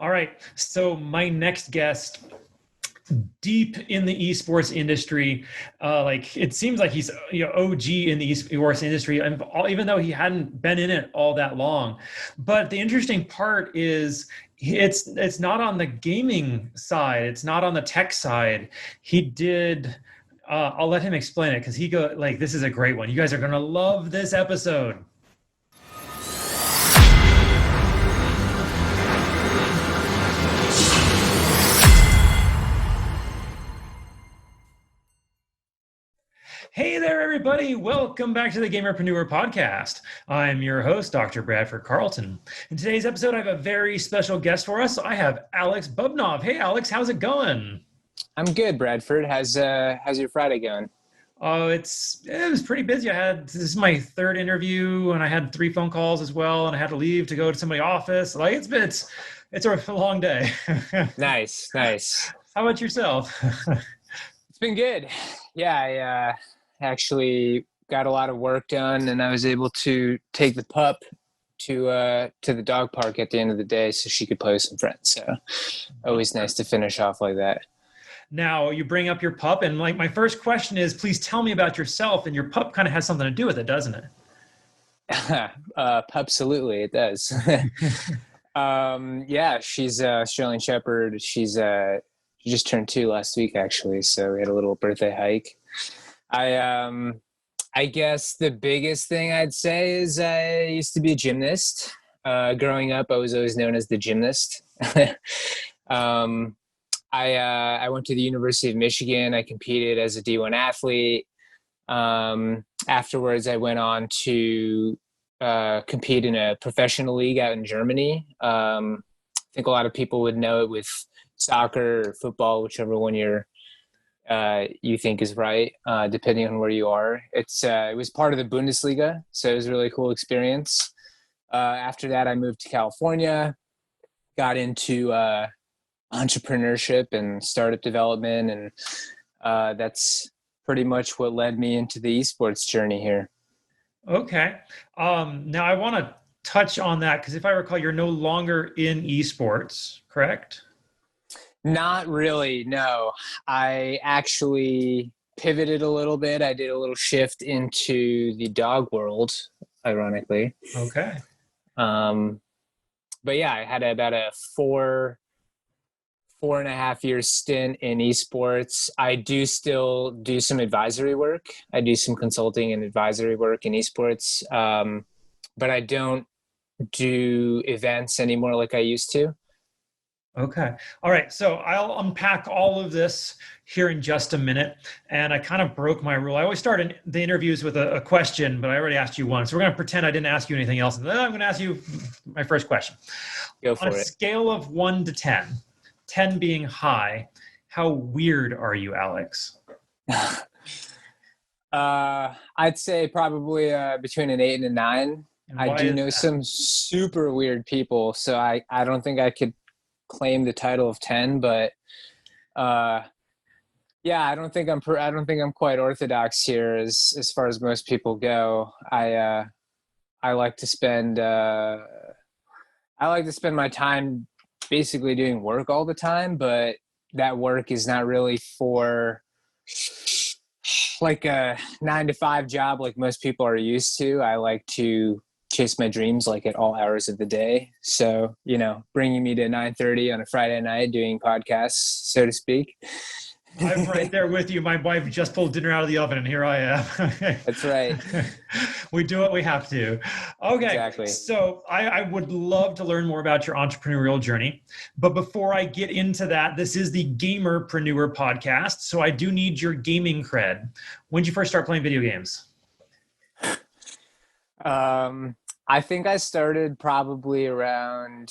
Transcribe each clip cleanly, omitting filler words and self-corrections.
All right. So my next guest, deep in the esports industry, like it seems like he's OG in the esports industry, and even though he hadn't been in it all that long. But the interesting part is it's not on the gaming side. It's not on the tech side. He did. I'll let him explain it because he go like this is a great one. You guys are gonna love this episode. Hey there, everybody. Welcome back to the Gamerpreneur podcast. I'm your host, Dr. Bradford Carlton. In today's episode, I have a very special guest for us. I have Alex Bubnov. Hey, Alex, how's it going? I'm good, Bradford. How's your Friday going? Oh, it was pretty busy. This is my third interview, and I had 3 phone calls as well, and I had to leave to go to somebody's office. Like it's a long day. Nice. How about yourself? It's been good. Yeah, I actually got a lot of work done, and I was able to take the pup to the dog park at the end of the day so she could play with some friends. So always nice to finish off like that. Now you bring up your pup, and like my first question is, please tell me about yourself. And your pup kind of has something to do with it, doesn't it? Absolutely, it does. Yeah, she's Australian Shepherd. She just turned 2 last week, actually. So we had a little birthday hike. I guess the biggest thing I'd say is I used to be a gymnast. Growing up, I was always known as the gymnast. I went to the University of Michigan. I competed as a D1 athlete. Afterwards, I went on to compete in a professional league out in Germany. I think a lot of people would know it with soccer or football, whichever one you think is right, depending on where you are. It was part of the Bundesliga, so it was a really cool experience. After that, I moved to California, got into entrepreneurship and startup development, and that's pretty much what led me into the esports journey here. Okay. Now I want to touch on that because if I recall, you're no longer in esports, correct? Not really, no. I actually pivoted a little bit. I did a little shift into the dog world, ironically. Okay. But yeah, I had about a 4.5 year stint in esports. I do still do some advisory work. I do some consulting and advisory work in esports. But I don't do events anymore like I used to. Okay. All right. So I'll unpack all of this here in just a minute. And I kind of broke my rule. I always start the interviews with a question, but I already asked you one. So we're going to pretend I didn't ask you anything else. And then I'm going to ask you my first question. Go for it. On a scale of 1 to 10, 10 being high, how weird are you, Alex? I'd say probably between an 8 and a 9. I do know some super weird people, so I don't think I could claim the title of 10, but yeah, I don't think I'm quite orthodox here as far as most people go. I like to spend my time basically doing work all the time, but that work is not really for like a 9 to 5 job like most people are used to. I like to chase my dreams like at all hours of the day. So, bringing me to 9:30 on a Friday night doing podcasts, so to speak. I'm right there with you. My wife just pulled dinner out of the oven and here I am. That's right. We do what we have to. Okay. Exactly. So I would love to learn more about your entrepreneurial journey. But before I get into that, this is the Gamerpreneur podcast. So I do need your gaming cred. When did you first start playing video games? I think I started probably around,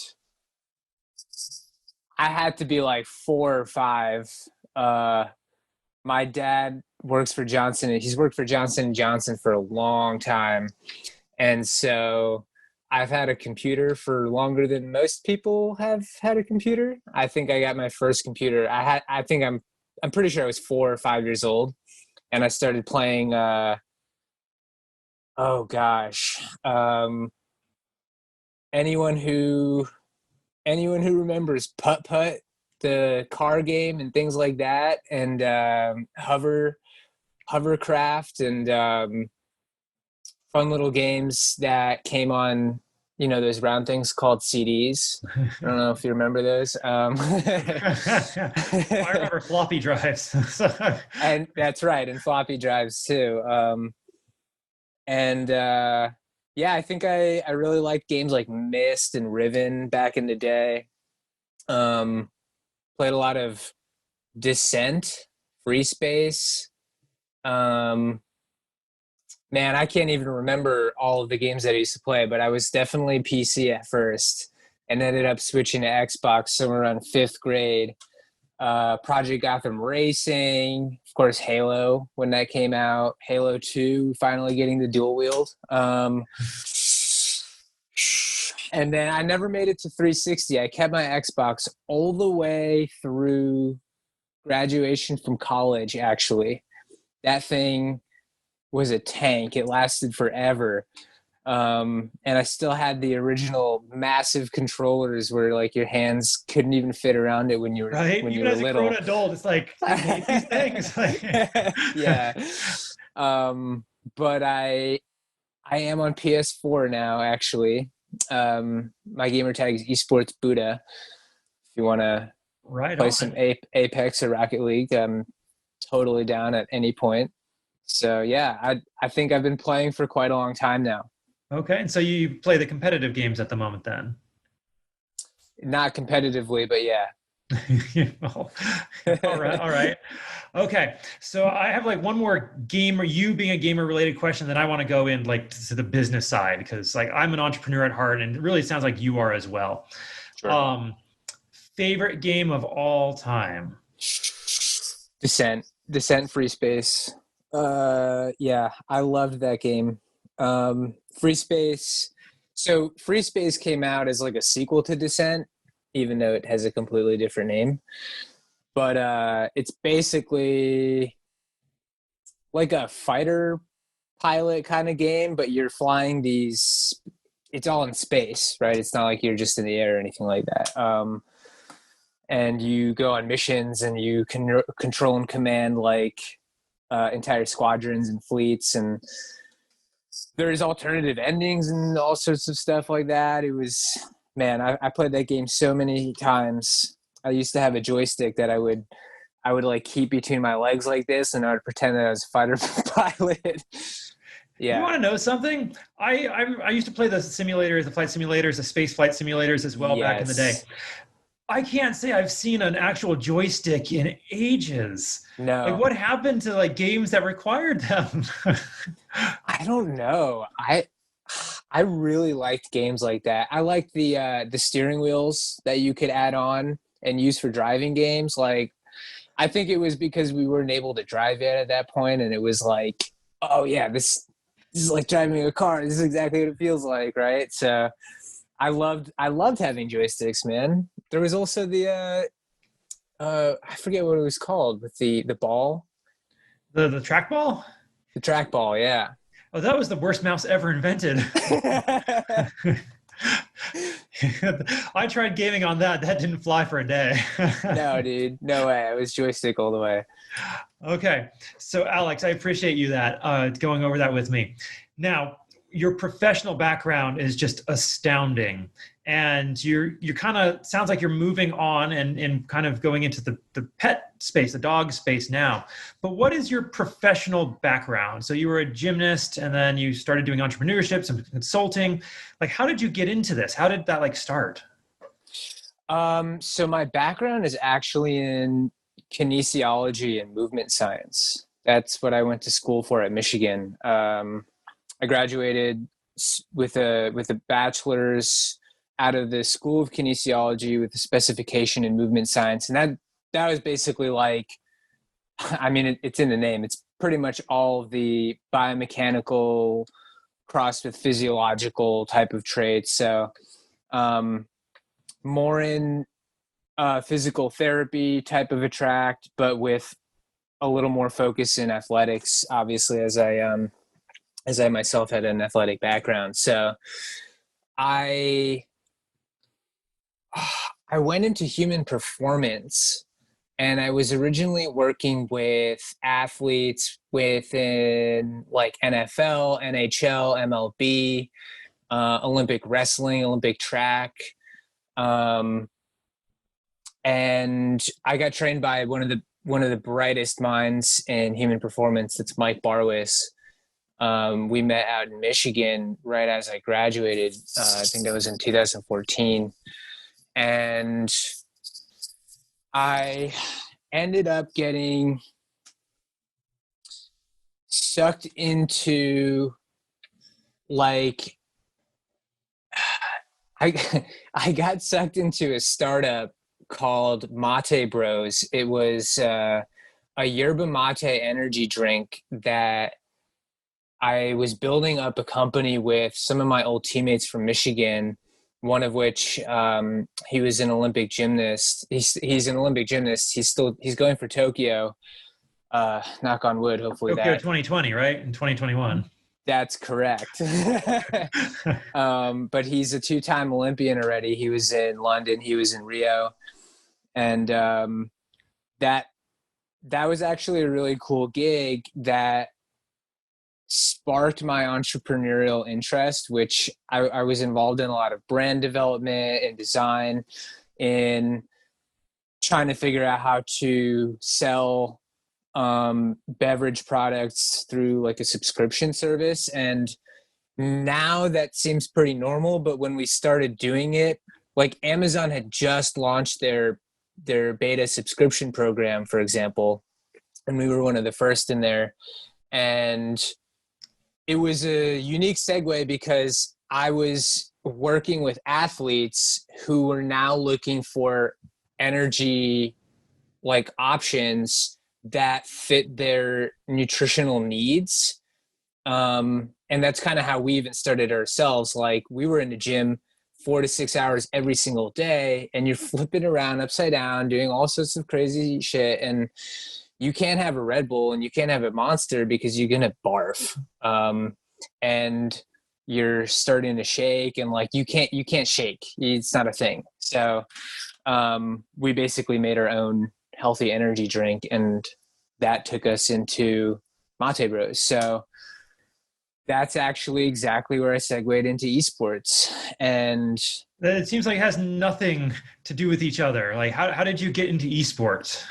I had to be like 4 or 5. My dad works for Johnson. He's worked for Johnson & Johnson for a long time. And so I've had a computer for longer than most people have had a computer. I think I got my first computer. I'm pretty sure I was 4 or 5 years old. And I started playing, anyone who anyone who remembers Putt Putt, the car game and things like that, and hovercraft, and fun little games that came on, those round things called CDs. I don't know if you remember those. I remember floppy drives. And that's right, and floppy drives too. And yeah, I think I really liked games like Myst and Riven back in the day. Played a lot of Descent, Free Space. Man, I can't even remember all of the games that I used to play, but I was definitely PC at first and ended up switching to Xbox somewhere around fifth grade. Project Gotham Racing, of course, Halo when that came out, Halo 2, finally getting the dual wield. And then I never made it to 360. I kept my Xbox all the way through graduation from college, actually. That thing was a tank. It lasted forever. And I still had the original massive controllers where like your hands couldn't even fit around it when you were right. when Even you were as a little. grown adult, it's like I hate these things. Yeah. But I am on PS4 now, actually. My gamer tag is Esports Buddha. If you want to Right play on. some Apex or Rocket League, I'm totally down at any point. So yeah, I think I've been playing for quite a long time now. Okay, and so you play the competitive games at the moment then? Not competitively, but yeah. Oh, all right, all right. Okay, so I have like one more gamer, you being a gamer related question, then I want to go in like to the business side because like I'm an entrepreneur at heart, and it really sounds like you are as well. Sure. Favorite game of all time? Descent Free Space. Yeah, I loved that game. Free Space. So Free Space came out as like a sequel to Descent, even though it has a completely different name. But it's basically like a fighter pilot kind of game, but you're flying these. It's all in space, right? It's not like you're just in the air or anything like that. And you go on missions, and you can control and command like entire squadrons and fleets, and there's alternative endings and all sorts of stuff like that. It was, man, I played that game so many times. I used to have a joystick that I would like keep between my legs like this, and I would pretend that I was a fighter pilot. You Yeah. want to know something? I used to play the simulators, the flight simulators, the space flight simulators as well back in the day. Yes. I can't say I've seen an actual joystick in ages. Like, No. what happened to like games that required them? I don't know. I really liked games like that. I liked the steering wheels that you could add on and use for driving games. Like, I think it was because we weren't able to drive yet at that point, and it was like, oh yeah, this is like driving a car. This is exactly what it feels like, right? So I loved having joysticks, man. There was also the I forget what it was called with the ball, The trackball? the trackball. Yeah. Oh, that was the worst mouse ever invented. I tried gaming on that. That didn't fly for a day. No, dude, no way. It was joystick all the way. Okay. So, Alex, I appreciate you going over that with me. Now, your professional background is just astounding. And you're kind of sounds like you're moving on and kind of going into the pet space, the dog space now. But what is your professional background? So you were a gymnast and then you started doing entrepreneurship, some consulting. Like, how did you get into this? How did that like start? So my background is actually in kinesiology and movement science. That's what I went to school for at Michigan. I graduated with a bachelor's out of the School of Kinesiology with a specification in movement science, and that was basically like, I mean, it's in the name. It's pretty much all the biomechanical crossed with physiological type of traits. So, more in physical therapy type of a track, but with a little more focus in athletics, obviously, as I myself had an athletic background. So I went into human performance, and I was originally working with athletes within like NFL, NHL, MLB, Olympic wrestling, Olympic track. Um, and I got trained by one of the brightest minds in human performance. That's Mike Barwis. We met out in Michigan right as I graduated. I think that was in 2014. And I ended up getting sucked into like I I got sucked into a startup called Mate Bros. It was a yerba mate energy drink that I was building up a company with some of my old teammates from Michigan. One of which he was an Olympic gymnast. He's an Olympic gymnast. He's going for Tokyo. Knock on wood. Hopefully Tokyo that 2020, right? In 2021. that's correct. But he's a two-time Olympian already. He was in London. He was in Rio, and that was actually a really cool gig that sparked my entrepreneurial interest, which I was involved in a lot of brand development and design, in trying to figure out how to sell beverage products through like a subscription service. And now that seems pretty normal, but when we started doing it, like Amazon had just launched their beta subscription program, for example, and we were one of the first in there. And it was a unique segue because I was working with athletes who were now looking for energy like options that fit their nutritional needs. And that's kind of how we even started ourselves. Like we were in the gym 4 to 6 hours every single day, and you're flipping around upside down, doing all sorts of crazy shit. And you can't have a Red Bull and you can't have a Monster because you're going to barf. And you're starting to shake, and like, you can't shake. It's not a thing. So, we basically made our own healthy energy drink, and that took us into Mate Bros. So that's actually exactly where I segued into esports. And It seems like it has nothing to do with each other. Like, how did you get into esports?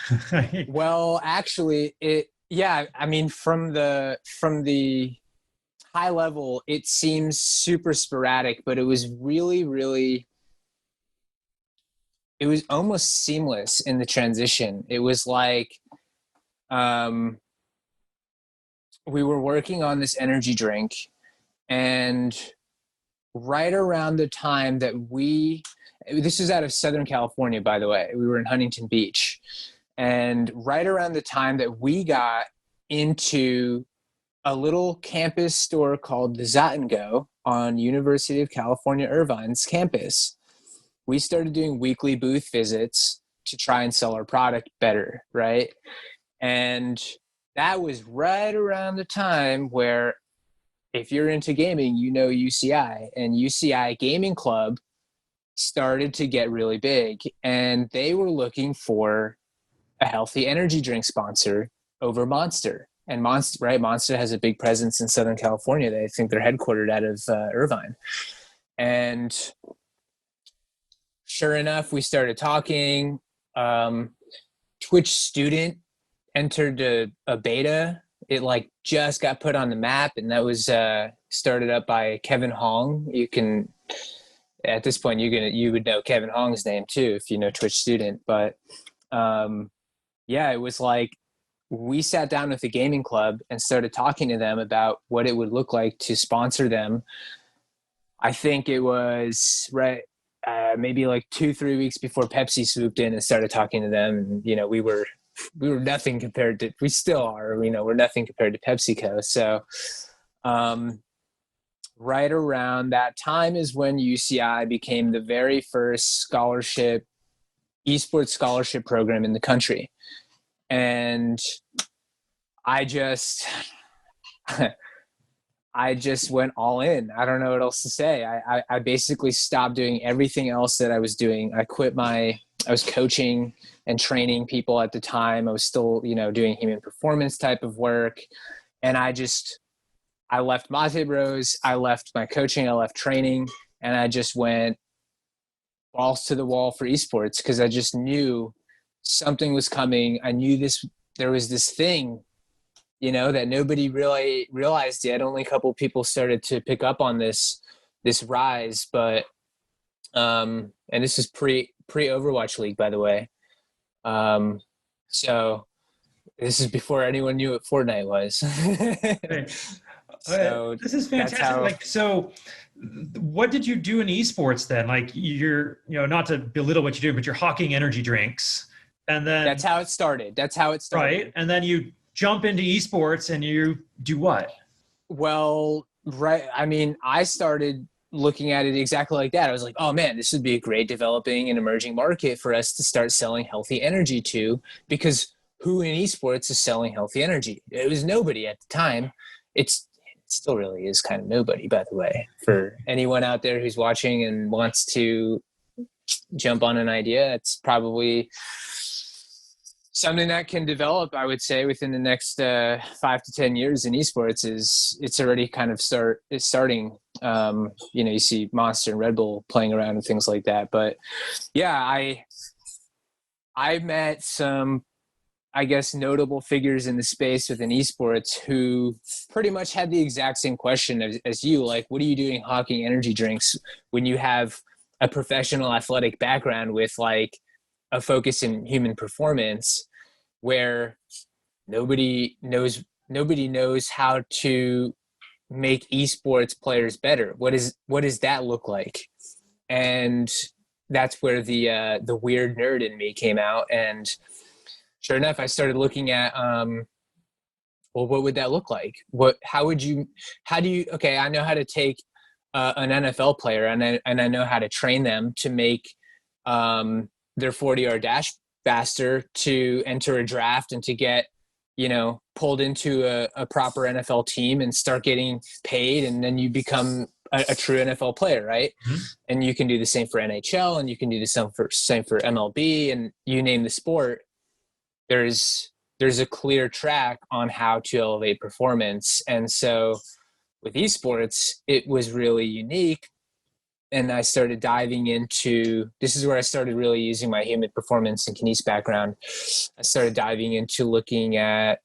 well, actually, I mean, from the high level, it seems super sporadic, but it was really, it was almost seamless in the transition. It was like, we were working on this energy drink, and right around the time that this is out of Southern California, by the way, we were in Huntington Beach, and right around the time that we got into a little campus store called the Zot and Go on University of California, Irvine's campus, we started doing weekly booth visits to try and sell our product better, right? And that was right around the time where, if you're into gaming, you know UCI, and UCI Gaming Club started to get really big, and they were looking for a healthy energy drink sponsor over Monster. And Monster has a big presence in Southern California. I think they're headquartered out of Irvine. And sure enough, we started talking. Twitch Student entered a beta. It like just got put on the map, and that was started up by Kevin Hong. You can, at this point, you would know Kevin Hong's name too if you know Twitch Student. But it was like, we sat down with the gaming club and started talking to them about what it would look like to sponsor them. I think it was maybe like 2-3 weeks before Pepsi swooped in and started talking to them. And, you know, we were nothing compared to, we still are, you know, we're nothing compared to PepsiCo. So, right around that time is when UCI became the very first esports scholarship program in the country. And I I just went all in. I don't know what else to say. I basically stopped doing everything else that I was doing. I was coaching and training people at the time. I was still, doing human performance type of work. And I left Mate Bros. I left my coaching. I left training. And I just went balls to the wall for esports because I just knew something was coming. I knew there was this thing, that nobody really realized yet. Only a couple of people started to pick up on this rise. But and this is pre Overwatch League, by the way. So this is before anyone knew what Fortnite was. So this is fantastic. So what did you do in esports then? Like you're, not to belittle what you do, but you're hawking energy drinks. And then that's how it started. Right. And then you jump into esports and you do what? Well, right. I mean, I started looking at it exactly like that. I was like, oh man, this would be a great developing and emerging market for us to start selling healthy energy to, because who in esports is selling healthy energy? It was nobody at the time. It still really is kind of nobody, by the way, for anyone out there who's watching and wants to jump on an idea. It's probably something that can develop, I would say, within the next 5 to 10 years in esports. It's already kind of starting. You see Monster and Red Bull playing around and things like that. But yeah, I met some, I guess, notable figures in the space within esports who pretty much had the exact same question as you. Like, what are you doing hawking energy drinks when you have a professional athletic background with like a focus in human performance, where nobody knows how to make esports players better? What does that look like? And that's where the weird nerd in me came out. And sure enough, I started looking at, well, what would that look like? How do you, okay, I know how to take an NFL player and I know how to train them to make their 40-yard dash faster, to enter a draft and to get, pulled into a proper NFL team and start getting paid. And then you become a true NFL player, right? Mm-hmm. And you can do the same for NHL, and you can do the same for MLB, and you name the sport. There's a clear track on how to elevate performance. And so with esports, it was really unique. And I started diving into, this is where I started really using my human performance and kinesics background. I started diving into looking at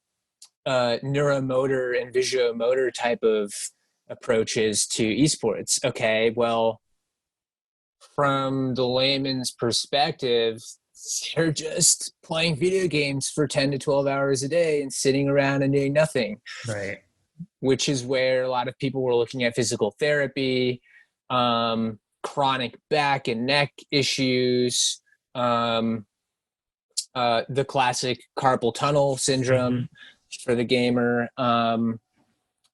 neuromotor and visuomotor type of approaches to esports. Okay, well, from the layman's perspective, they're just playing video games for 10 to 12 hours a day and sitting around and doing nothing. Right. Which is where a lot of people were looking at physical therapy, chronic back and neck issues, the classic carpal tunnel syndrome for the gamer.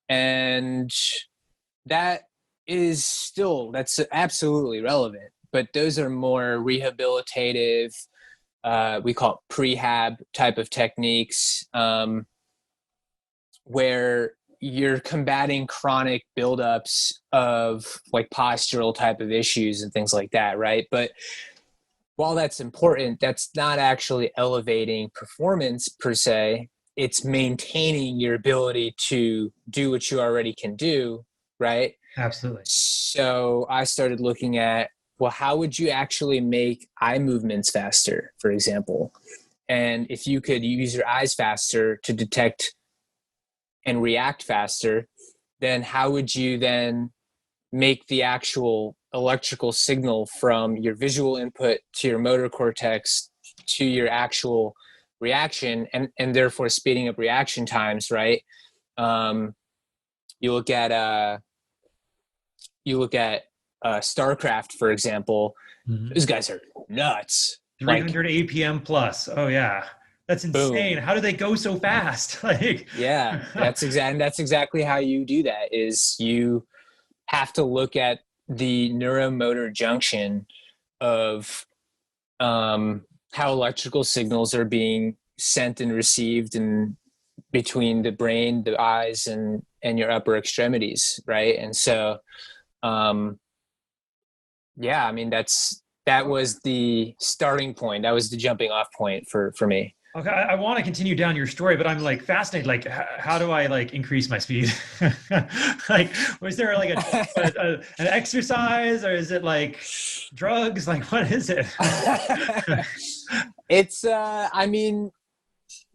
And that's absolutely relevant, but those are more rehabilitative, we call it prehab type of techniques, where you're combating chronic buildups of like postural type of issues and things like that, right? But while that's important, that's not actually elevating performance per se. It's maintaining your ability to do what you already can do, right? Absolutely. So I started looking at, well, how would you actually make eye movements faster, for example? And if you could use your eyes faster to detect and react faster, then how would you then make the actual electrical signal from your visual input to your motor cortex to your actual reaction, and therefore speeding up reaction times, right? You look at StarCraft, for example. Those guys are nuts. 300 APM plus. Oh yeah. That's insane. Boom. How do they go so fast? Yeah, that's exactly how you do that. Is you have to look at the neuromotor junction of how electrical signals are being sent and received, and between the brain, the eyes, and and your upper extremities, right? And so, yeah, I mean, that was the starting point. That was the jumping off point for me. Okay, I want to continue down your story, but I'm like fascinated. Like, how do I like increase my speed? Like, was there like an exercise, or is it like drugs? Like, what is it? It's I mean,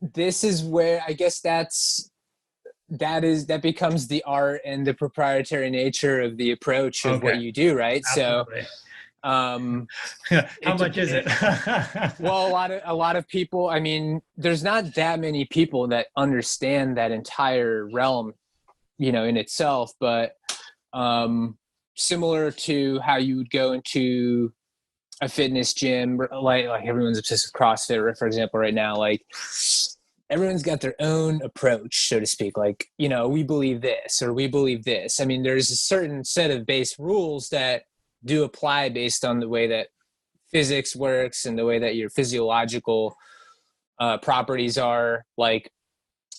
this is where I guess that becomes the art and the proprietary nature of the approach of what Okay, you do, right? absolutely. So um How much is it? well, a lot of people, I mean, there's not that many people that understand that entire realm, in itself, but similar to how you would go into a fitness gym, like everyone's obsessed with CrossFit, for example, right now, like everyone's got their own approach, so to speak. Like, we believe this or we believe this. I mean, there's a certain set of base rules that do apply based on the way that physics works and the way that your physiological properties are. Like,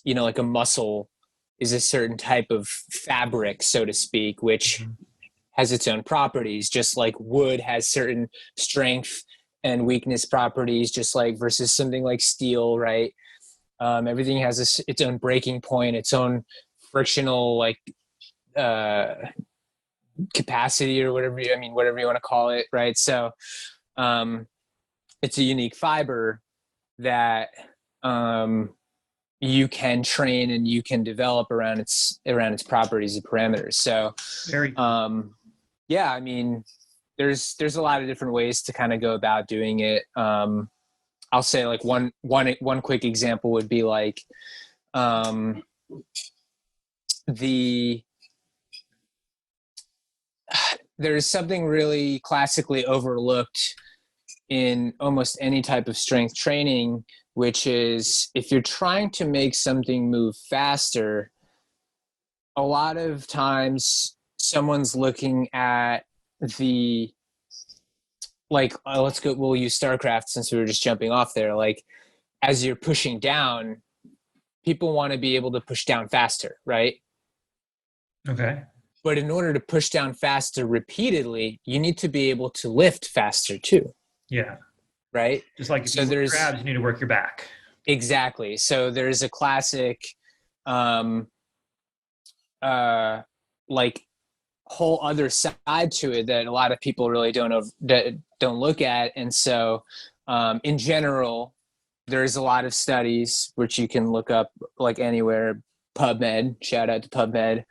like a muscle is a certain type of fabric, so to speak, which has its own properties, just like wood has certain strength and weakness properties, just like versus something like steel, right? Everything has its own breaking point, its own frictional capacity or whatever you want to call it, right? So it's a unique fiber that you can train and you can develop around its properties and parameters. So Very yeah, I mean, there's a lot of different ways to kind of go about doing it. I'll say like one quick example would be like there's something really classically overlooked in almost any type of strength training, which is if you're trying to make something move faster, a lot of times someone's looking at the we'll use StarCraft since we were just jumping off there. Like, as you're pushing down, people want to be able to push down faster, right? okay. But in order to push down faster repeatedly, you need to be able to lift faster too. Yeah. Right? Just like if you work crabs, you need to work your back. Exactly. So there's a classic like whole other side to it that a lot of people really don't look at. And so in general, there's a lot of studies which you can look up like anywhere, PubMed, shout out to PubMed,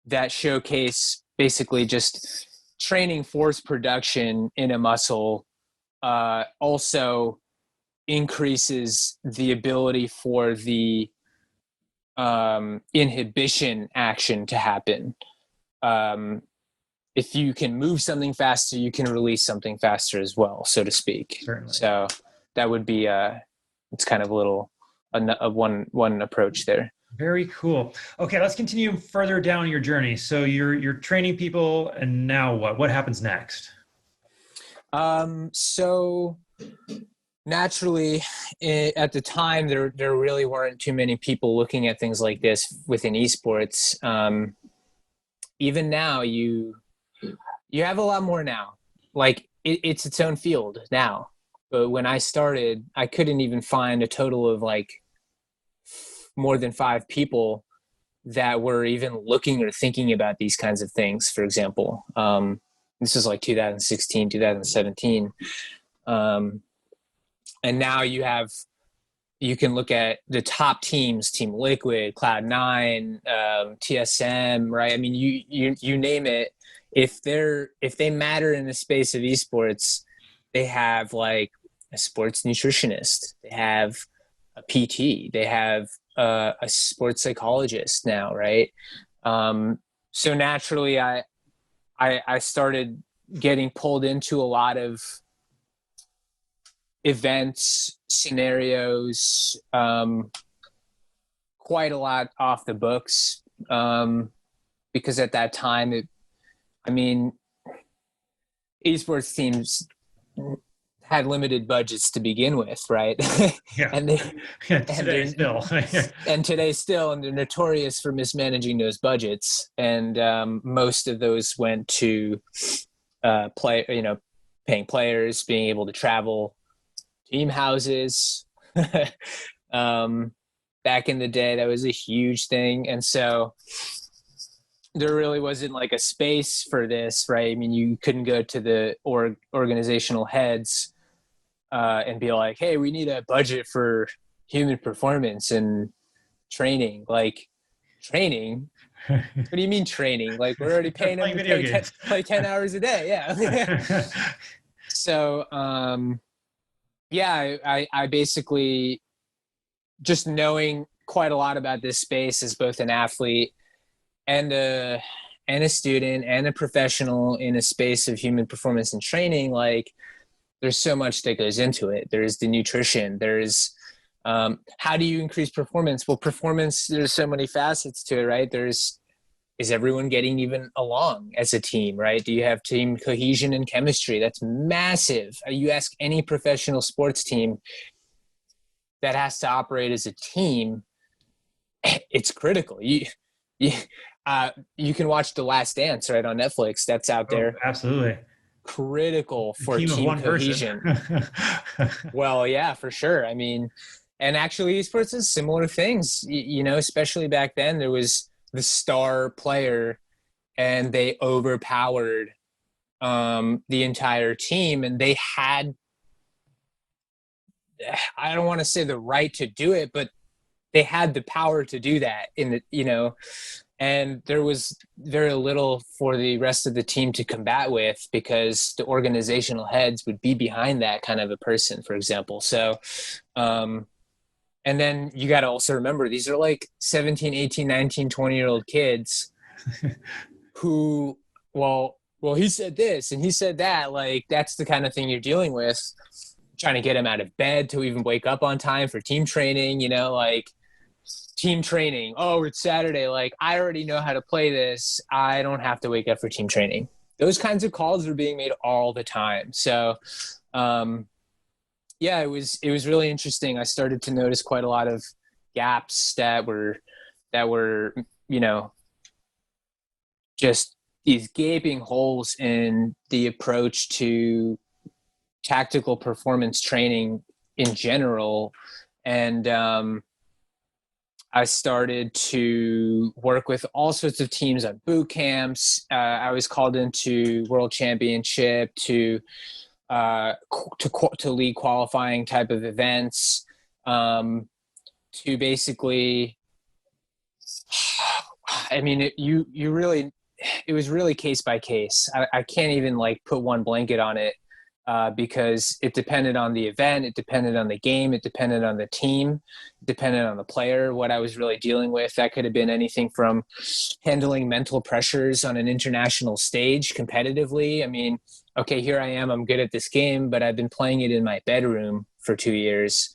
that showcase basically just training force production in a muscle also increases the ability for the inhibition action to happen. If you can move something faster, you can release something faster as well, so to speak. Certainly. So that would be it's kind of one approach there. Very cool. Okay, let's continue further down your journey. So you're training people, and now what? What happens next? So naturally, at the time, there really weren't too many people looking at things like this within esports. Even now, you have a lot more now. Like it's its own field now. But when I started, I couldn't even find a total of like more than 5 people that were even looking or thinking about these kinds of things. For example, this is like 2016, 2017. And now you can look at the top teams, Team Liquid, Cloud9, TSM, right? I mean, you name it. If they matter in the space of esports, they have like a sports nutritionist, they have a PT, they have a sports psychologist now, right? So naturally, I started getting pulled into a lot of events, scenarios, quite a lot off the books, because at that time, esports teams had limited budgets to begin with, right? Yeah. and they Today still. and today still, and they're notorious for mismanaging those budgets. And most of those went to paying players, being able to travel, team houses. Back in the day, that was a huge thing. And so there really wasn't like a space for this, right? I mean, you couldn't go to the organizational heads and be like, hey, we need a budget for human performance and training. Like, training? What do you mean training? Like, we're already paying them to play 10 hours a day. Yeah. So, I basically, just knowing quite a lot about this space as both an athlete and a student and a professional in a space of human performance and training, like, there's so much that goes into it. There's the nutrition. There's how do you increase performance? Well, performance, there's so many facets to it, right? Is everyone getting even along as a team, right? Do you have team cohesion and chemistry? That's massive. You ask any professional sports team that has to operate as a team, it's critical. You can watch The Last Dance, right, on Netflix. That's out there. Absolutely. Critical for team cohesion. Well, yeah, for sure. I mean, and actually esports is similar things, especially back then. There was the star player and they overpowered the entire team, and they had, I don't want to say the right to do it, but they had the power to do that and there was very little for the rest of the team to combat with, because the organizational heads would be behind that kind of a person, for example. So, and then you got to also remember, these are like 17, 18, 19, 20-year-old kids who, well, he said this and he said that. Like, that's the kind of thing you're dealing with, trying to get them out of bed to even wake up on time for team training, like team training. Oh, it's Saturday. Like, I already know how to play this. I don't have to wake up for team training. Those kinds of calls are being made all the time. So, it was really interesting. I started to notice quite a lot of gaps that were, just these gaping holes in the approach to tactical performance training in general. And I started to work with all sorts of teams on boot camps. I was called into World Championship to league qualifying type of events, to basically, I mean, it was really case by case. I can't even like put one blanket on it. Because it depended on the event, it depended on the game, it depended on the team, it depended on the player, what I was really dealing with. That could have been anything from handling mental pressures on an international stage competitively. I mean, okay, here I am, I'm good at this game, but I've been playing it in my bedroom for 2 years.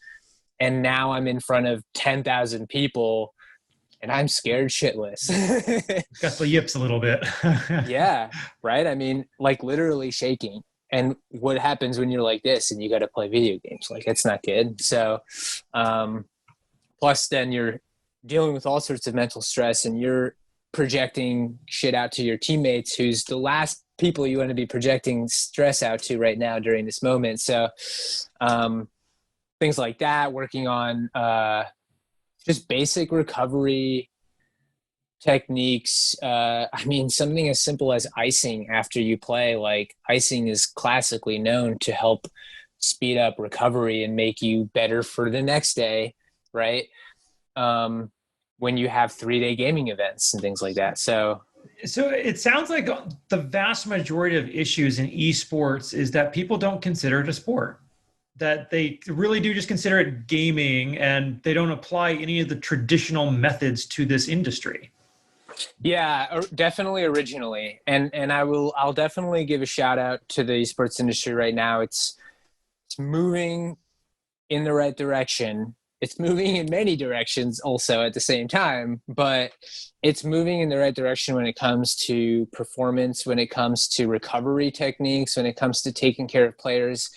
And now I'm in front of 10,000 people and I'm scared shitless. Got the yips a little bit. Yeah, right? I mean, like literally shaking. And what happens when you're like this and you got to play video games? Like, it's not good. So, plus then you're dealing with all sorts of mental stress and you're projecting shit out to your teammates, who's the last people you want to be projecting stress out to right now during this moment. So, things like that, working on just basic recovery techniques. I mean, something as simple as icing after you play. Like, icing is classically known to help speed up recovery and make you better for the next day, right? When you have 3-day gaming events and things like that. So it sounds like the vast majority of issues in esports is that people don't consider it a sport, that they really do just consider it gaming, and they don't apply any of the traditional methods to this industry. Yeah, definitely originally. And I'll definitely give a shout out to the esports industry right now. It's moving in the right direction. It's moving in many directions also at the same time, but it's moving in the right direction when it comes to performance, when it comes to recovery techniques, when it comes to taking care of players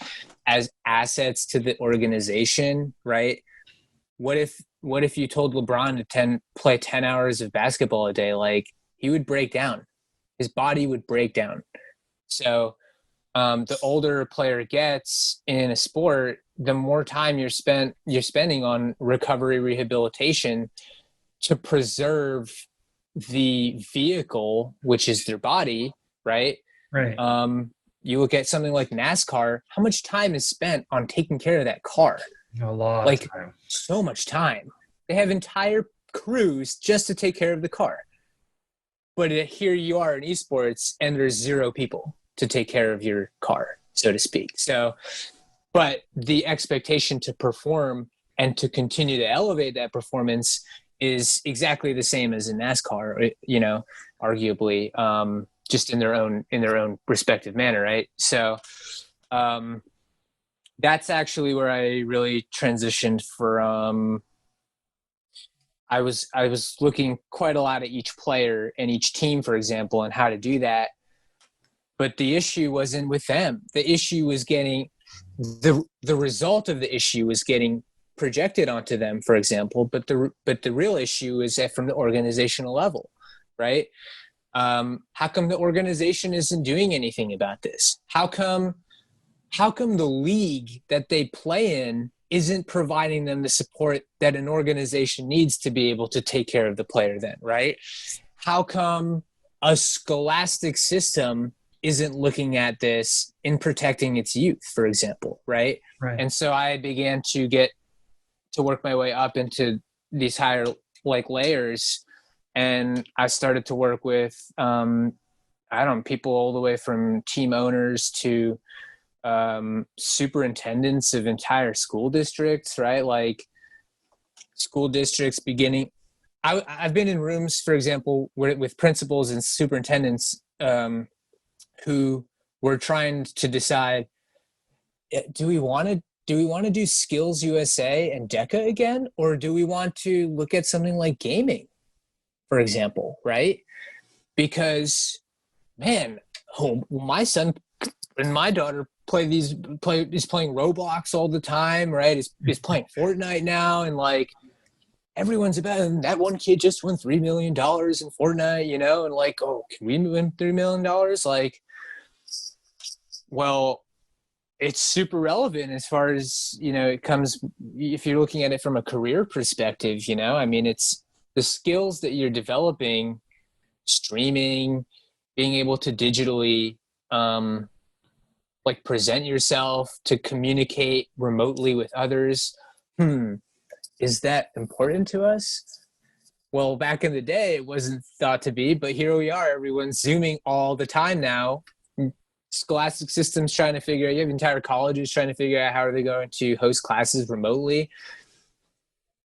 as assets to the organization, right? What if you told LeBron to play 10 hours of basketball a day? Like, he would break down. His body would break down. So the older a player gets in a sport, the more time you're spending on recovery rehabilitation to preserve the vehicle, which is their body, right? Right. You look at something like NASCAR, how much time is spent on taking care of that car? A lot Like, of time. so much time. They have entire crews just to take care of the car. But here you are in esports, and there's 0 people to take care of your car, so to speak. So, but the expectation to perform and to continue to elevate that performance is exactly the same as in NASCAR, you know, arguably, just in their own respective manner, right? So that's actually where I really transitioned from. I was looking quite a lot at each player and each team, for example, and how to do that. But the issue wasn't with them. The issue was getting the result of the issue was getting projected onto them, for example. But the real issue is that from the organizational level, right? How come the organization isn't doing anything about this? How come the league that they play in isn't providing them the support that an organization needs to be able to take care of the player then, right? How come a scholastic system isn't looking at this in protecting its youth, for example, right? Right. And so I began to get to work my way up into these higher like layers, and I started to work with people all the way from team owners to superintendents of entire school districts, right? Like, school districts beginning. I've been in rooms, for example, with principals and superintendents who were trying to decide, do we want to do Skills USA and DECA again, or do we want to look at something like gaming, for example, right? Because, man, my son and my daughter is playing Roblox all the time, right? Is playing Fortnite now, and like, everyone's about, and that one kid just won $3 million in Fortnite, you know, and like, oh, can we win $3 million? Like, well, it's super relevant as far as, you know, it comes, if you're looking at it from a career perspective, you know, I mean, it's the skills that you're developing, streaming, being able to digitally, like, present yourself, to communicate remotely with others. Is that important to us? Well, back in the day, it wasn't thought to be, but here we are. Everyone's Zooming all the time now. Scholastic systems trying to figure out, you have entire colleges trying to figure out how are they going to host classes remotely.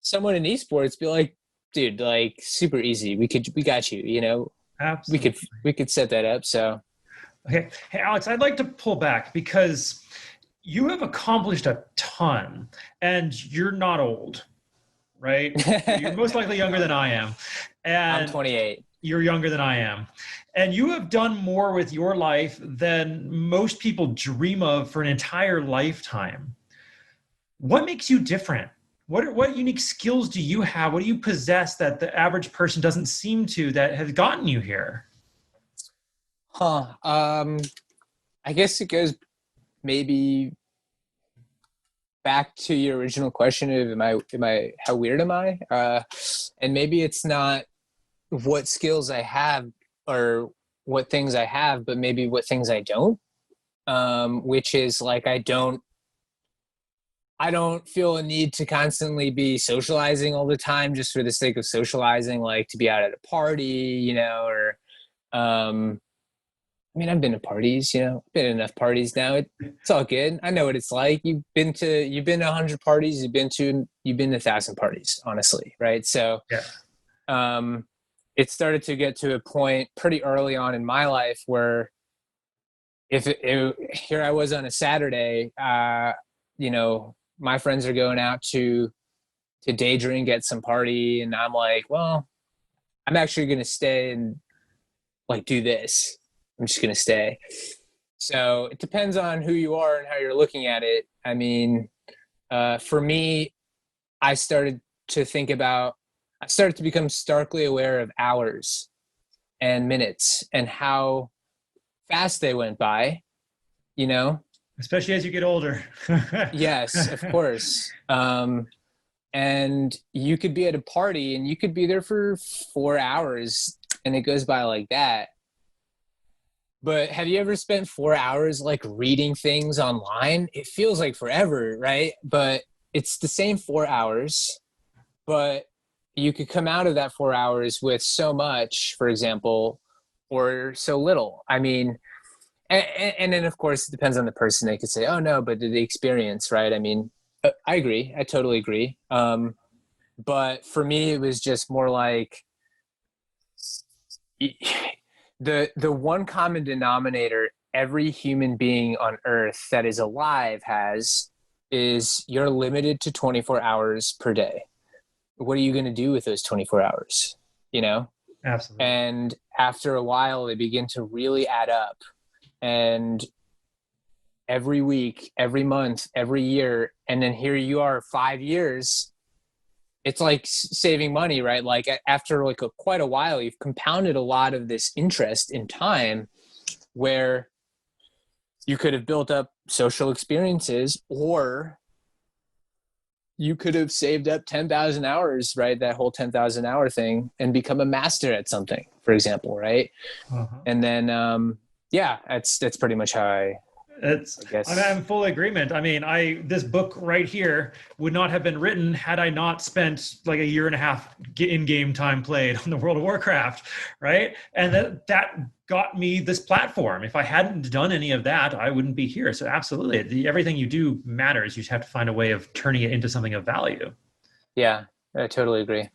Someone in esports be like, dude, like, super easy. We got you, you know. Absolutely. We could set that up. So okay. Hey, Alex, I'd like to pull back because you have accomplished a ton and you're not old, right? You're most likely younger than I am. And I'm 28. You're younger than I am. And you have done more with your life than most people dream of for an entire lifetime. What makes you different? What unique skills do you have? What do you possess that the average person doesn't seem to, that has gotten you here? I guess it goes maybe back to your original question of how weird am I? And maybe it's not what skills I have or what things I have, but maybe what things I don't. Which is like, I don't feel a need to constantly be socializing all the time just for the sake of socializing, like to be out at a party, you know, or I mean, I've been to parties, you know, been to enough parties now. It's all good. I know what it's like. You've been to 100 parties. You've been to 1,000 parties, honestly. Right. So, Yeah. It started to get to a point pretty early on in my life where here I was on a Saturday, you know, my friends are going out to day drink at some party. And I'm like, well, I'm actually going to stay and like do this. I'm just going to stay. So it depends on who you are and how you're looking at it. I mean, for me, I started to I started to become starkly aware of hours and minutes and how fast they went by, you know? Especially as you get older. Yes, of course. And you could be at a party and you could be there for 4 hours and it goes by like that. But have you ever spent 4 hours like reading things online? It feels like forever, right? But it's the same 4 hours, but you could come out of that 4 hours with so much, for example, or so little. I mean, and then of course it depends on the person. They could say, "Oh no," but the experience, right? I mean, I agree. I totally agree. But for me, it was just more like the one common denominator every human being on Earth that is alive has is you're limited to 24 hours per day. What are you going to do with those 24 hours? You know? Absolutely. And after a while, they begin to really add up. And every week, every month, every year, and then here you are 5 years, it's like saving money, right? Like after like quite a while, you've compounded a lot of this interest in time where you could have built up social experiences, or you could have saved up 10,000 hours, right? That whole 10,000 hour thing, and become a master at something, for example, right? And then, yeah, that's pretty much how I guess. I'm in full agreement. I mean, this book right here would not have been written had I not spent like a year and a half in-game time played on the World of Warcraft, right? And that got me this platform. If I hadn't done any of that, I wouldn't be here. So absolutely, everything you do matters. You just have to find a way of turning it into something of value. Yeah, I totally agree.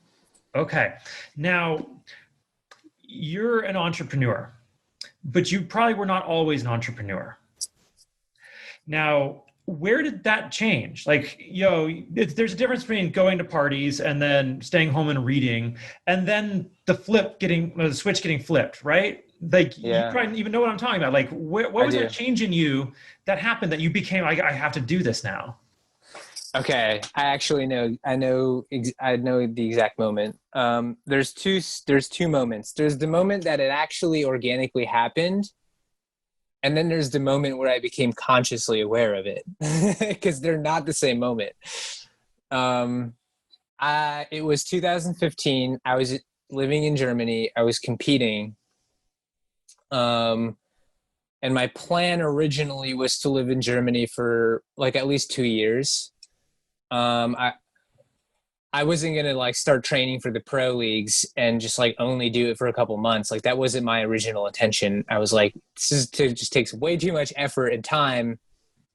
Okay. Now, you're an entrepreneur, but you probably were not always an entrepreneur. Now, where did that change? Like, there's a difference between going to parties and then staying home and reading, and then the switch getting flipped, right? Like, Yeah. You probably even know what I'm talking about. Like, what was that change in you that happened that you became like, I have to do this now? Okay, I actually know. I know the exact moment. There's two moments. There's the moment that it actually organically happened, and then there's the moment where I became consciously aware of it, because they're not the same moment. It was 2015. I was living in Germany. I was competing. And my plan originally was to live in Germany for like at least 2 years. I wasn't gonna like start training for the pro leagues and just like only do it for a couple months. Like that wasn't my original intention. I was like, just takes way too much effort and time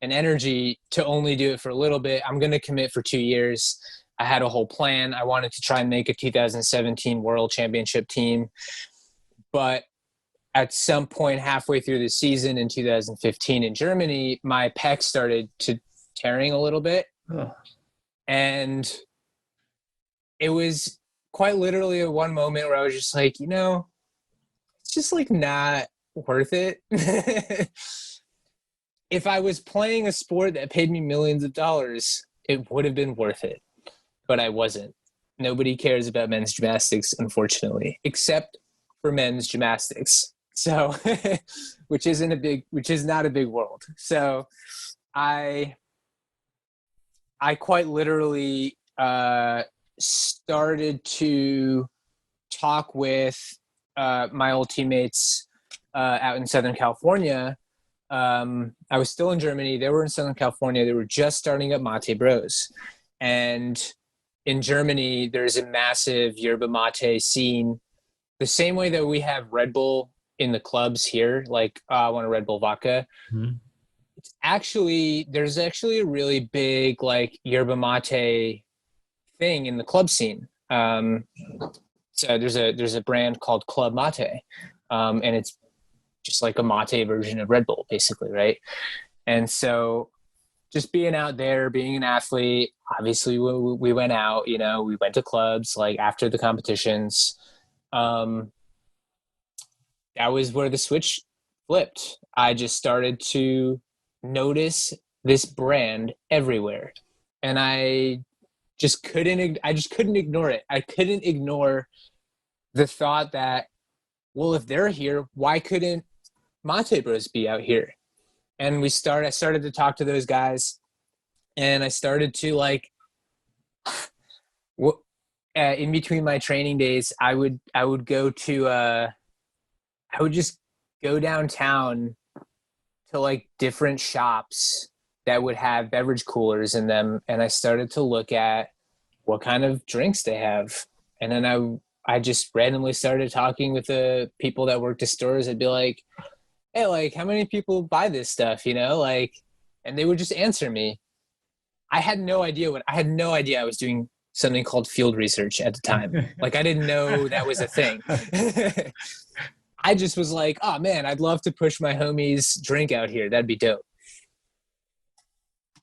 and energy to only do it for a little bit. I'm gonna commit for 2 years. I had a whole plan. I wanted to try and make a 2017 World Championship team, but at some point halfway through the season in 2015 in Germany, my pec started to tearing a little bit. Oh. And it was quite literally a one moment where I was just like, it's just like not worth it. If I was playing a sport that paid me millions of dollars, it would have been worth it. But I wasn't. Nobody cares about men's gymnastics, unfortunately, except for men's gymnastics. So, which is not a big world. So I quite literally started to talk with my old teammates out in Southern California. I was still in Germany. They were in Southern California. They were just starting up Mate Bros. And in Germany, there's a massive yerba mate scene. The same way that we have Red Bull in the clubs here, like I want a Red Bull vodka. Mm-hmm. There's actually a really big like yerba mate thing in the club scene. So there's a brand called Club Mate, and it's just like a mate version of Red Bull, basically, right? And so just being out there, being an athlete, obviously we went out, we went to clubs like after the competitions. That was where the switch flipped. I just started to notice this brand everywhere, and I just couldn't ignore it. I couldn't ignore the thought that, well, if they're here, why couldn't Mate Bros be out here? And I started to talk to those guys, and I started to like, in between my training days, I would just go downtown to like different shops that would have beverage coolers in them, and I started to look at what kind of drinks they have. And then I just randomly started talking with the people that worked at stores. I'd be like, hey, like, how many people buy this stuff, like, and they would just answer me. I had no idea I was doing something called field research at the time. Like, I didn't know that was a thing. I just was like, oh man, I'd love to push my homies' drink out here. That'd be dope.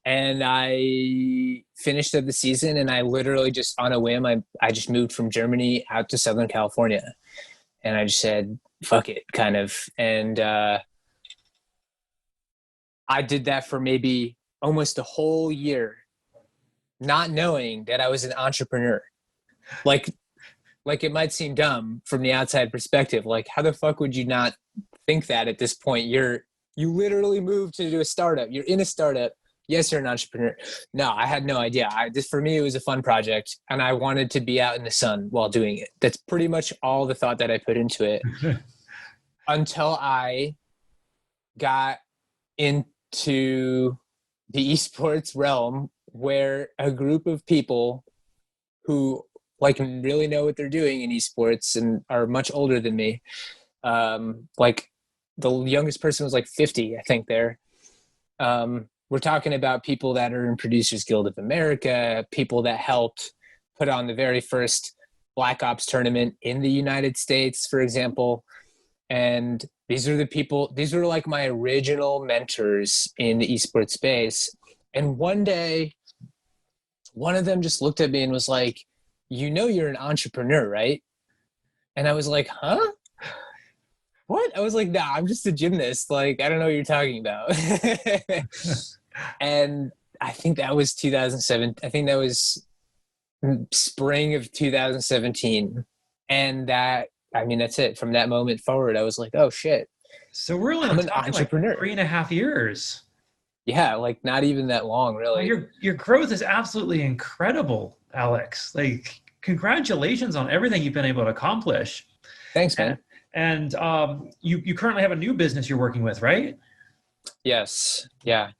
And I finished up the season, and I literally just on a whim, I just moved from Germany out to Southern California. And I just said, fuck it, kind of. And I did that for maybe almost a whole year, not knowing that I was an entrepreneur. Like it might seem dumb from the outside perspective. Like, how the fuck would you not think that at this point? You literally moved to do a startup. You're in a startup. Yes, you're an entrepreneur. No, I had no idea. For me, it was a fun project, and I wanted to be out in the sun while doing it. That's pretty much all the thought that I put into it until I got into the esports realm, where a group of people who like really know what they're doing in esports and are much older than me. Like the youngest person was like 50, I think there. We're talking about people that are in Producers Guild of America, people that helped put on the very first Black Ops tournament in the United States, for example. And these were like my original mentors in the esports space. And one day, one of them just looked at me and was like, you're an entrepreneur, right? And I was like, huh? What? I was like, nah, I'm just a gymnast. Like, I don't know what you're talking about. And I think that was 2007. I think that was spring of 2017. And that's it. From that moment forward, I was like, oh shit. So we're only I'm an entrepreneur. Like 3.5 years. Yeah, like not even that long, really. Well, your growth is absolutely incredible, Alex. Like, congratulations on everything you've been able to accomplish. Thanks, man. And you currently have a new business you're working with, right? Yes. Yeah.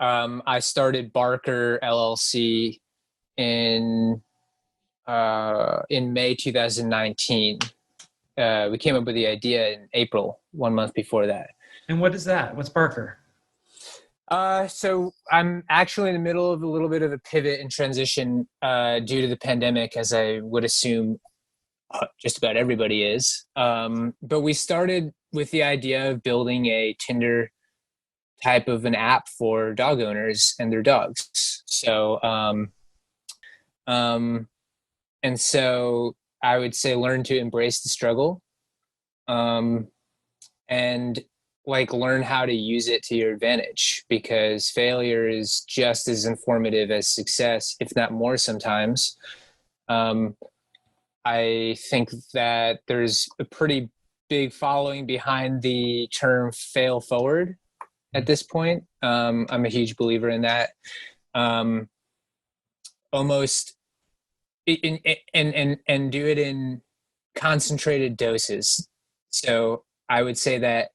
I started Barker LLC in May 2019. We came up with the idea in April, 1 month before that. And what is that? What's Barker? So I'm actually in the middle of a little bit of a pivot and transition due to the pandemic, as I would assume just about everybody is. But we started with the idea of building a Tinder type of an app for dog owners and their dogs. So, and so I would say learn to embrace the struggle, and like learn how to use it to your advantage, because failure is just as informative as success, if not more sometimes. I think that there's a pretty big following behind the term fail forward at this point. I'm a huge believer in that. Almost and do it in concentrated doses. So I would say that,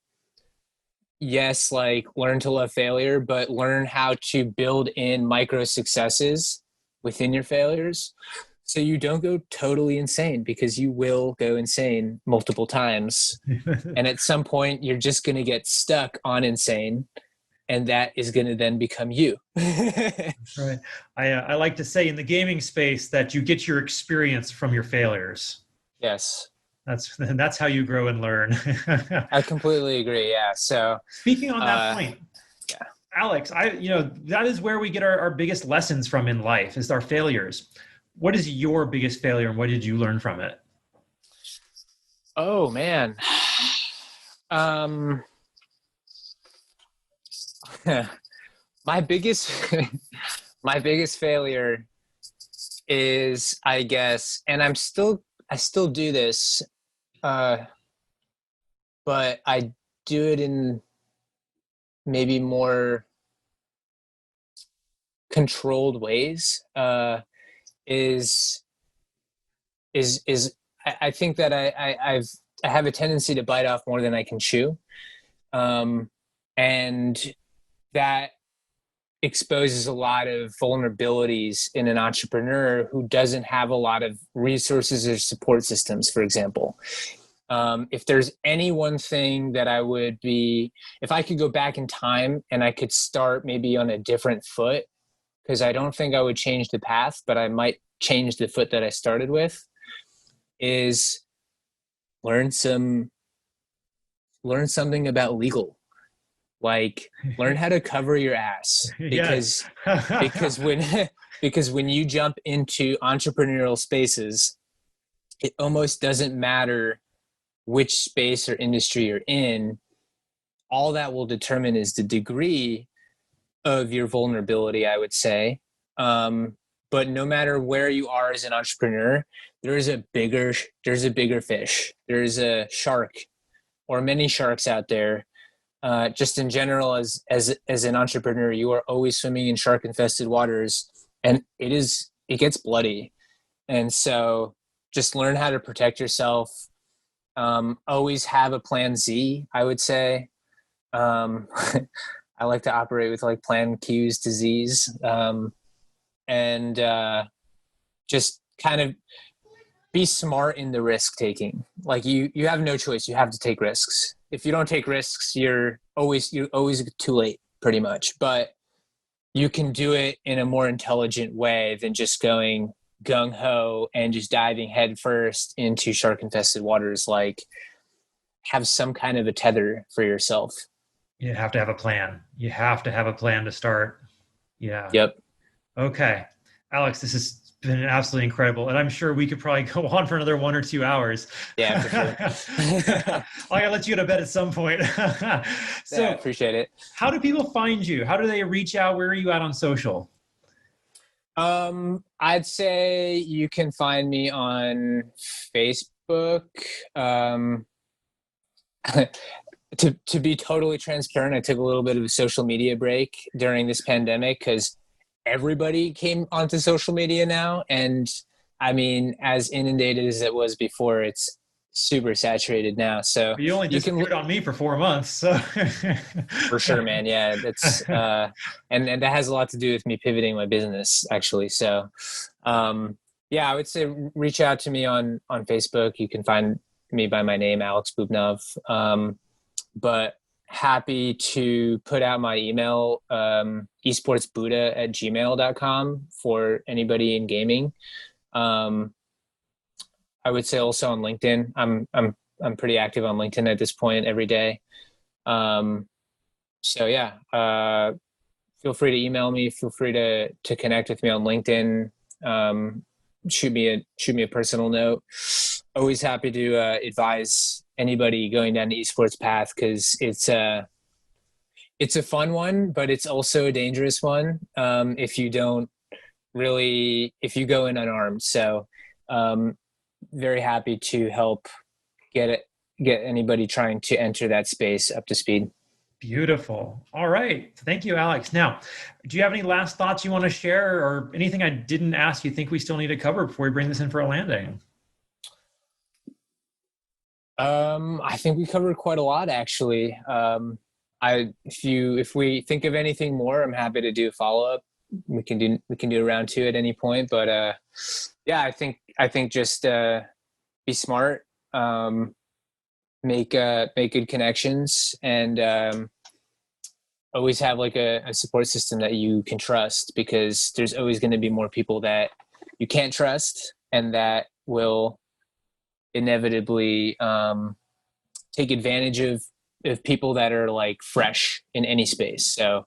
yes, like learn to love failure, but learn how to build in micro successes within your failures, so you don't go totally insane, because you will go insane multiple times. And at some point you're just going to get stuck on insane, and that is going to then become you. That's right. I like to say in the gaming space that you get your experience from your failures. Yes. That's how you grow and learn. I completely agree. Yeah. So speaking on that point, yeah, Alex, that is where we get our biggest lessons from in life, is our failures. What is your biggest failure, and what did you learn from it? Oh man. My biggest my biggest failure is, I guess, and I still do this, uh, but I do it in maybe more controlled ways. Is I think that I have a tendency to bite off more than I can chew, and that exposes a lot of vulnerabilities in an entrepreneur who doesn't have a lot of resources or support systems, for example. If there's any one thing that if I could go back in time and I could start maybe on a different foot, because I don't think I would change the path, but I might change the foot that I started with, is learn something about legal. Like, learn how to cover your ass, because Yes. because when you jump into entrepreneurial spaces, it almost doesn't matter which space or industry you're in. All that will determine is the degree of your vulnerability, I would say. But no matter where you are as an entrepreneur, there's a bigger fish. There's a shark, or many sharks out there. Just in general, as an entrepreneur, you are always swimming in shark infested waters, and it gets bloody. And so just learn how to protect yourself. Always have a plan Z, I would say. I like to operate with like plan Q's to Z's. And just kind of be smart in the risk taking. Like, you have no choice. You have to take risks. If you don't take risks, you're always too late, pretty much. But you can do it in a more intelligent way than just going gung ho and just diving head first into shark infested waters. Like, have some kind of a tether for yourself. You have to have a plan. You have to have a plan to start. Yeah. Yep. Okay. Alex, this has been absolutely incredible. And I'm sure we could probably go on for another 1 or 2 hours. Yeah, for sure. I gotta let you go to bed at some point. So, yeah, appreciate it. how do people find you? How do they reach out? Where are you at on social? I'd say you can find me on Facebook. To be totally transparent, I took a little bit of a social media break during this pandemic because everybody came onto social media now. And I mean, as inundated as it was before, it's super saturated now. So You only you can, disappeared on me for 4 months. So for sure, man. Yeah, that's and that has a lot to do with me pivoting my business, actually. So yeah, I would say reach out to me on Facebook. You can find me by my name, Alex Bubnov. But happy to put out my email, esportsbuddha@gmail.com, for anybody in gaming. I would say also on LinkedIn. I'm pretty active on LinkedIn at this point every day. So yeah, feel free to email me. Feel free to connect with me on LinkedIn. Shoot me a personal note. Always happy to advise anybody going down the esports path, because it's a fun one, but it's also a dangerous one if you go in unarmed. So very happy to help get anybody trying to enter that space up to speed. beautiful. All right. Thank you, Alex. Now, do you have any last thoughts you want to share, or anything I didn't ask you think we still need to cover before we bring this in for a landing? I think we covered quite a lot, actually. If we think of anything more, I'm happy to do a follow up. We can do a round two at any point. But yeah, I think just be smart, make good connections, and always have like a support system that you can trust, because there's always going to be more people that you can't trust and that will inevitably take advantage of people that are like fresh in any space. So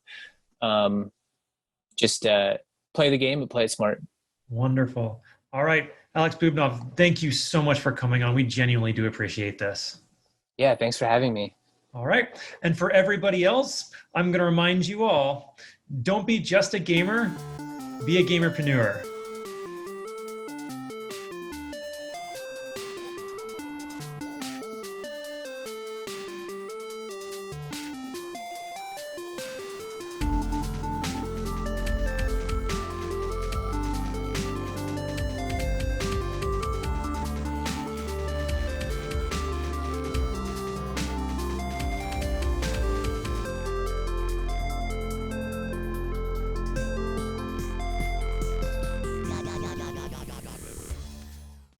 just play the game, but play it smart. Wonderful. All right, Alex Bubnov, thank you so much for coming on. We genuinely do appreciate this. Yeah, thanks for having me. All right. And for everybody else, I'm going to remind you all, don't be just a gamer, be a gamerpreneur.